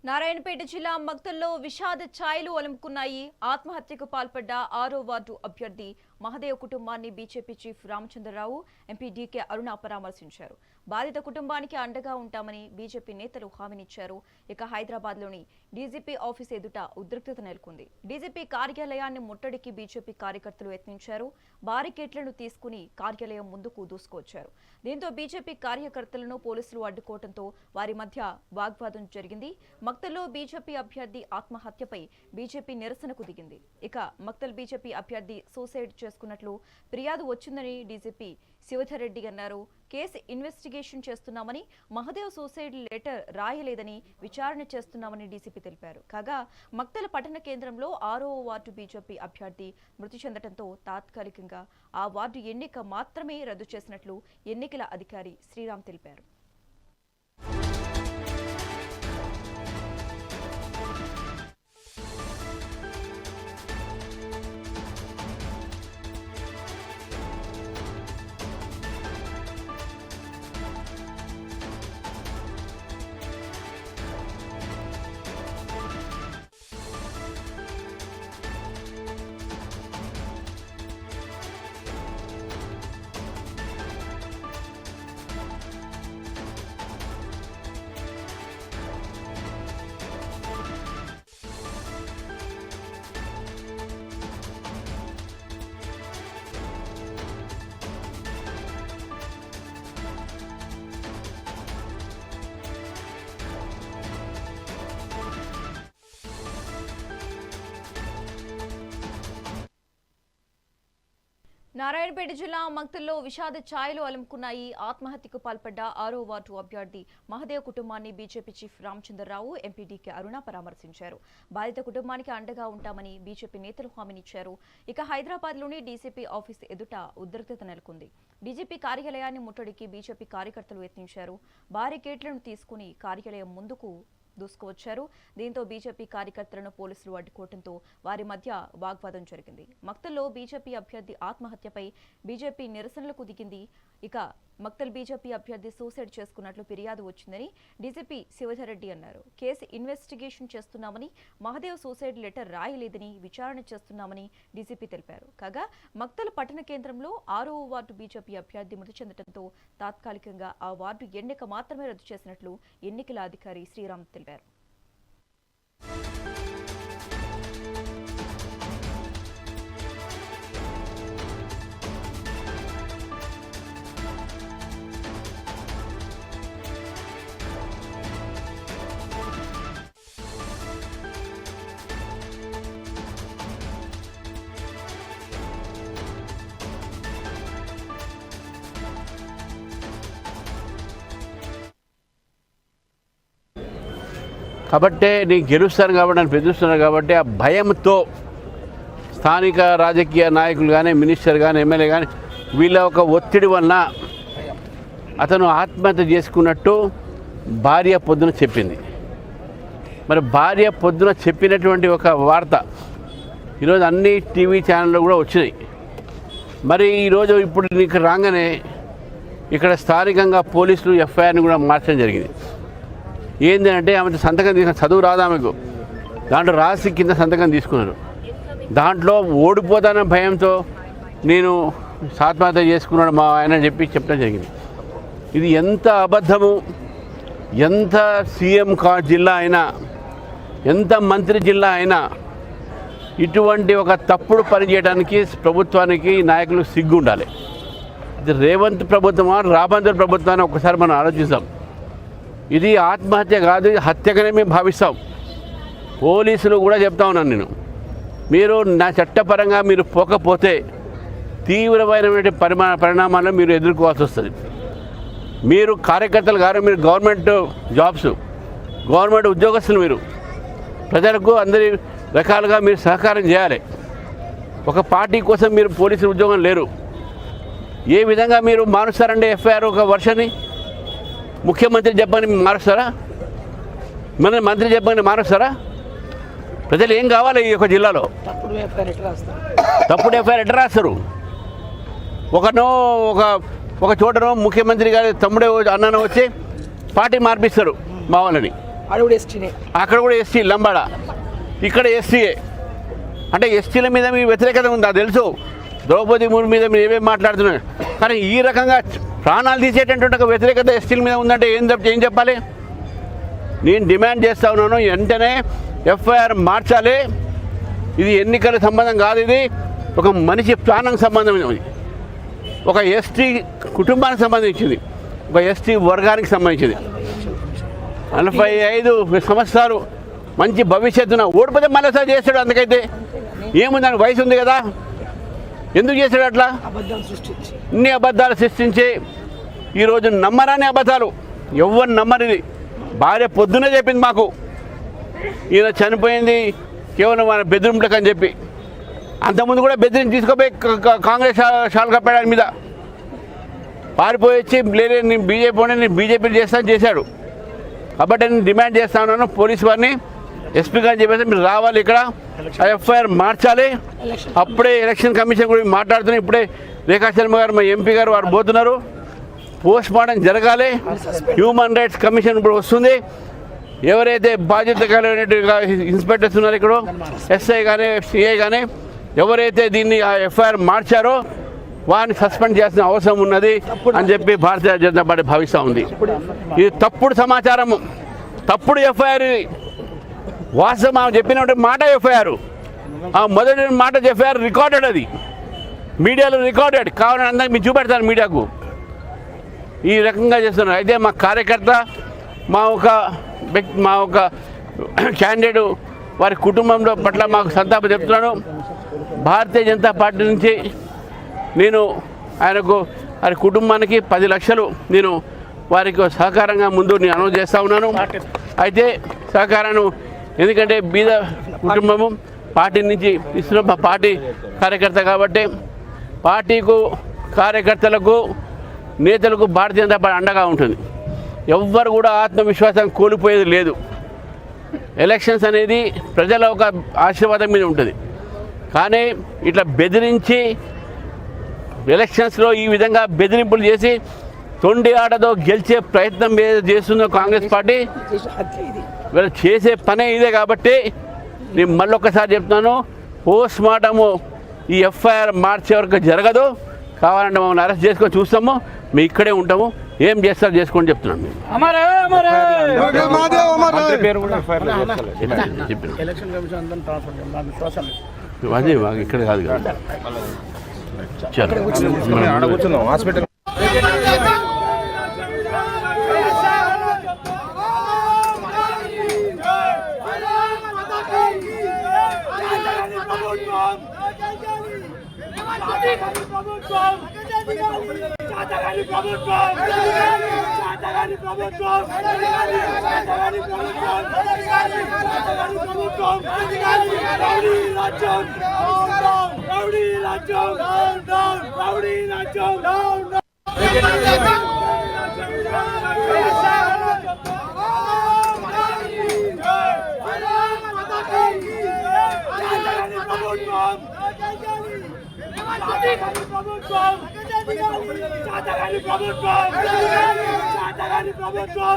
నారాయణపేట జిల్లా మక్తల్లో విషాద ఛాయలు అలుముకున్నాయి. ఆత్మహత్యకు పాల్పడ్డ 6వ వార్డు అభ్యర్థి మహదేవ్ కుటుంబాన్ని BJP chief Ramachandra Rao, MP DK Aruna పరామర్శించారు. బాధిత కుటుంబానికి అండగా ఉంటామని బీజేపీ నేతలు హామీనిచ్చారు. ఇక హైదరాబాద్లోని డీజీపీ ఆఫీస్ ఎదుట ఉద్రిక్తత నెలకొంది. డీజీపీ కార్యాలయాన్ని ముట్టడికి బీజేపీ కార్యకర్తలు యత్నించారు. బారికేట్లను తీసుకుని కార్యాలయం ముందుకు దూసుకొచ్చారు. దీంతో బీజేపీ కార్యకర్తలను పోలీసులు అడ్డుకోవడంతో వారి మధ్య వాగ్వాదం జరిగింది. మక్తల్లో బీజేపీ అభ్యర్థి ఆత్మహత్యపై బీజేపీ నిరసనకు దిగింది. ఇక మక్తల్ బీజేపీ అభ్యర్థి సూసైడ్ చేసుకున్నట్లు ఫిర్యాదు వచ్చిందని డీజీపీ శివధర్ రెడ్డి అన్నారు. కేసు ఇన్వెస్టిగేషన్ చేస్తున్నామని, మహదేవ్ సూసైడ్ లెటర్ రాయలేదని విచారణ చేస్తున్నామని డీసీపీ తెలిపారు. కాగా మక్తల పట్టణ కేంద్రంలో 6వ వార్డు బీజేపీ అభ్యర్థి మృతి చెందడంతో తాత్కాలికంగా ఆ వార్డు ఎన్నిక మాత్రమే రద్దు చేసినట్లు ఎన్నికల అధికారి శ్రీరామ్ తెలిపారు. నారాయణపేట జిల్లా మక్తల్లో విషాద ఛాయలు అలుముకున్నాయి. ఆత్మహత్యకు పాల్పడ్డ 6వ వార్డు అభ్యర్థి మహదేవ్ కుటుంబాన్ని BJP chief Ramachandra Rao, MP DK Aruna పరామర్శించారు. బాధిత కుటుంబానికి అండగా ఉంటామని బీజేపీ నేతలు హామీనిచ్చారు. ఇక హైదరాబాద్లోని డీసీపీ ఆఫీస్ ఎదుట ఉద్రిక్తత నెలకొంది. డీజీపీ కార్యాలయాన్ని ముట్టడికి బీజేపీ కార్యకర్తలు యత్నించారు. బారికేట్లను తీసుకుని కార్యాలయం ముందుకు దూసుకువచ్చారు. దీంతో బీజేపీ కార్యకర్తలను పోలీసులు అడ్డుకోవడంతో వారి మధ్య వాగ్వాదం జరిగింది. మక్తల్లో బీజేపీ అభ్యర్థి ఆత్మహత్యపై బీజేపీ నిరసనలకు దిగింది. ఇక మక్తల్ బీజేపీ అభ్యర్థి సూసైడ్ చేసుకున్నట్లు ఫిర్యాదు వచ్చిందని డీజీపీ శివధర్ రెడ్డి అన్నారు. కేసు ఇన్వెస్టిగేషన్ చేస్తున్నామని, మహదేవ్ సూసైడ్ లెటర్ రాయలేదని విచారణ చేస్తున్నామని డీజీపీ తెలిపారు. కాగా మక్తల్ పట్టణ కేంద్రంలో 6వ వార్డు బీజేపీ అభ్యర్థి మృతి చెందడంతో తాత్కాలికంగా ఆ వార్డు ఎన్నిక మాత్రమే రద్దు చేసినట్లు ఎన్నికల అధికారి శ్రీరామ్ తెలిపారు. కాబట్టి నేను గెలుస్తాను కాబట్టి నన్ను బెదిరిస్తున్నాను కాబట్టి ఆ భయంతో స్థానిక రాజకీయ నాయకులు కానీ, మినిస్టర్ కానీ, ఎమ్మెల్యే కానీ వీళ్ళ ఒక ఒత్తిడి వలన అతను ఆత్మహత్య చేసుకున్నట్టు భార్య పొద్దున చెప్పింది. మరి భార్య పొద్దున చెప్పినటువంటి ఒక వార్త ఈరోజు అన్ని టీవీ ఛానళ్ళు కూడా వచ్చినాయి. మరి ఈరోజు ఇప్పుడు నీకు రాగానే ఇక్కడ స్థానికంగా పోలీసులు ఎఫ్ఐఆర్ని కూడా మార్చడం జరిగింది. ఏంటి అంటే ఆమె సంతకం తీసుకున్న, చదువు రాదు ఆమెకు, దాంట్లో రాసి కింద సంతకం తీసుకున్నారు. దాంట్లో ఓడిపోతానన్న భయంతో నేను ఆత్మహత్య చేసుకున్నాడు మా ఆయన చెప్పి చెప్పడం జరిగింది. ఇది ఎంత అబద్ధము! ఎంత సీఎం జిల్లా అయినా, ఎంత మంత్రి జిల్లా అయినా ఇటువంటి ఒక తప్పుడు పని చేయడానికి ప్రభుత్వానికి, నాయకులు సిగ్గు ఉండాలి. ఇది రేవంత్ ప్రభుత్వమా, రాబందర్ ప్రభుత్వాన్ని ఒకసారి మనం ఆలోచిస్తాం. ఇది ఆత్మహత్య కాదు, ఇది హత్యగానే మేము భావిస్తాం. పోలీసులు కూడా చెప్తా ఉన్నాను నేను, మీరు నా చట్టపరంగా మీరు పోకపోతే తీవ్రమైనటువంటి పరిణామాలను మీరు ఎదుర్కోవాల్సి వస్తుంది. మీరు కార్యకర్తలు గారు, మీరు గవర్నమెంట్ జాబ్స్, గవర్నమెంట్ ఉద్యోగస్తులు, మీరు ప్రజలకు అందరి రకాలుగా మీరు సహకారం చేయాలి. ఒక పార్టీ కోసం మీరు పోలీసులు ఉద్యోగం లేరు. ఏ విధంగా మీరు మారుస్తారండి ఎఫ్ఐఆర్ ఒక వర్షాన్ని? ముఖ్యమంత్రి చెప్పని మారుస్తారా? మన మంత్రి చెప్పని మారుస్తారా? ప్రజలు ఏం కావాలి ఈ యొక్క జిల్లాలో? తప్పుడు ఎఫ్ఐఆర్ ఎట్లా రాస్తారు? ఒక చోటనో ముఖ్యమంత్రి గారి తమ్ముడే అన్ననో వచ్చి పార్టీ మార్పిస్తారు మా వాళ్ళని. అక్కడ కూడా ఎస్టీ లంబాడ, ఇక్కడ ఎస్టీఏ. అంటే ఎస్టీల మీద మీ వ్యతిరేకత ఉందా తెలుసు, ద్రౌపది ముర్ము మీద మీరు ఏమేమి మాట్లాడుతున్నారు. కానీ ఈ రకంగా ప్రాణాలు తీసేటటువంటి ఒక వ్యతిరేకత ఎస్టీల మీద ఉందంటే ఏం చెప్పాలి? నేను డిమాండ్ చేస్తా ఉన్నాను, వెంటనే ఎఫ్ఐఆర్ మార్చాలి. ఇది ఎన్నికల సంబంధం కాదు, ఇది ఒక మనిషి ప్రాణం సంబంధం, ఒక ఎస్టీ కుటుంబానికి సంబంధించింది, ఒక ఎస్టీ వర్గానికి సంబంధించింది. 45 సంవత్సరాలు మంచి భవిష్యత్తున ఓడిపోతే మళ్ళీసారి చేస్తాడు. అందుకైతే ఏముందని వయసు ఉంది కదా, ఎందుకు చేశాడు అట్లా? ఇన్ని అబద్ధాలు సృష్టించి ఈరోజు నమ్మరాని అబద్ధాలు, ఎవరు నమ్మరు. ఇది భార్య పొద్దునే చెప్పింది మాకు, ఈయన చనిపోయింది కేవలం మన బెదిరింపులకు అని చెప్పి. అంతకుముందు కూడా బెదిరించి తీసుకుపోయి కాంగ్రెస్ షాల్ కప్పాడు ఆయన మీద. పారిపోయి వచ్చి లేదే నేను బీజేపీ ఉంటే నేను బీజేపీ చేస్తాను చేశాడు. కాబట్టి నేను డిమాండ్ చేస్తా ఉన్నాను పోలీసు వారిని, ఎస్పీ గారిని చెప్పేసి మీరు రావాలి, ఇక్కడ ఎఫ్ఐఆర్ మార్చాలి. అప్పుడే ఎలక్షన్ కమిషన్ గురించి మాట్లాడుతున్నాం. ఇప్పుడే రేఖా శర్మ గారు మా ఎంపీ గారు వారు పోతున్నారు. పోస్ట్ మార్టం జరగాలి. హ్యూమన్ రైట్స్ కమిషన్ ఇప్పుడు వస్తుంది. ఎవరైతే బాధ్యత కలిగినట్టుగా ఇన్స్పెక్టర్స్ ఉన్నారు ఇక్కడ, ఎస్ఐ కానీ సిఐ కానీ, ఎవరైతే దీన్ని ఎఫ్ఐఆర్ మార్చారో వారిని సస్పెండ్ చేయాల్సిన అవసరం ఉన్నది అని చెప్పి భారతీయ జనతా పార్టీ భావిస్తూ ఉంది. ఇది తప్పుడు సమాచారము, తప్పుడు ఎఫ్ఐఆర్. వాస్తవం ఆమె చెప్పినటువంటి మాట ఎఫ్ఐఆర్, ఆ మొదటి మాట ఎఫ్ఐఆర్ రికార్డెడ్, అది మీడియాలో రికార్డెడ్. కావాలని అందరికి మీరు చూపెడతాను మీడియాకు. ఈ రకంగా చేస్తున్నారు. అయితే మా కార్యకర్త, మా ఒక క్యాండిడేట్ వారి కుటుంబంలో పట్ల మాకు సంతాపం చెప్తున్నాను. భారతీయ జనతా పార్టీ నుంచి నేను వారి కుటుంబానికి 10 లక్షలు నేను వారికి సహకారంగా ముందు నేను అనౌన్స్ చేస్తూ ఉన్నాను. అయితే సహకారాన్ని, ఎందుకంటే బీద కుటుంబము పార్టీ నుంచి ఇస్తున్న మా పార్టీ కార్యకర్త కాబట్టి పార్టీకు, కార్యకర్తలకు, నేతలకు భారతీయ జనతా పార్టీ అండగా ఉంటుంది. ఎవ్వరు కూడా ఆత్మవిశ్వాసం కోల్పోయేది లేదు. ఎలక్షన్స్ అనేది ప్రజల ఒక ఆశీర్వాదం మీద ఉంటుంది. కానీ ఇట్లా బెదిరించి ఎలక్షన్స్లో ఈ విధంగా బెదిరింపులు చేసి తొండి ఆటతో గెలిచే ప్రయత్నం చేస్తున్న కాంగ్రెస్ పార్టీ వీళ్ళు చేసే పనే ఇదే. కాబట్టి నేను మళ్ళొక్కసారి చెప్తున్నాను, పోస్ట్ మార్టము ఈ ఎఫ్ఐఆర్ మార్చే వరకు జరగదు. కావాలంటే మమ్మల్ని అరెస్ట్ చేసుకొని చూస్తాము, మేము ఇక్కడే ఉంటాము, ఏం చేస్తారు చేసుకోండి చెప్తున్నాం. అదే మాకు ఇక్కడ కాదు కదా. హాస్పిటల్ ప్రభుత్వం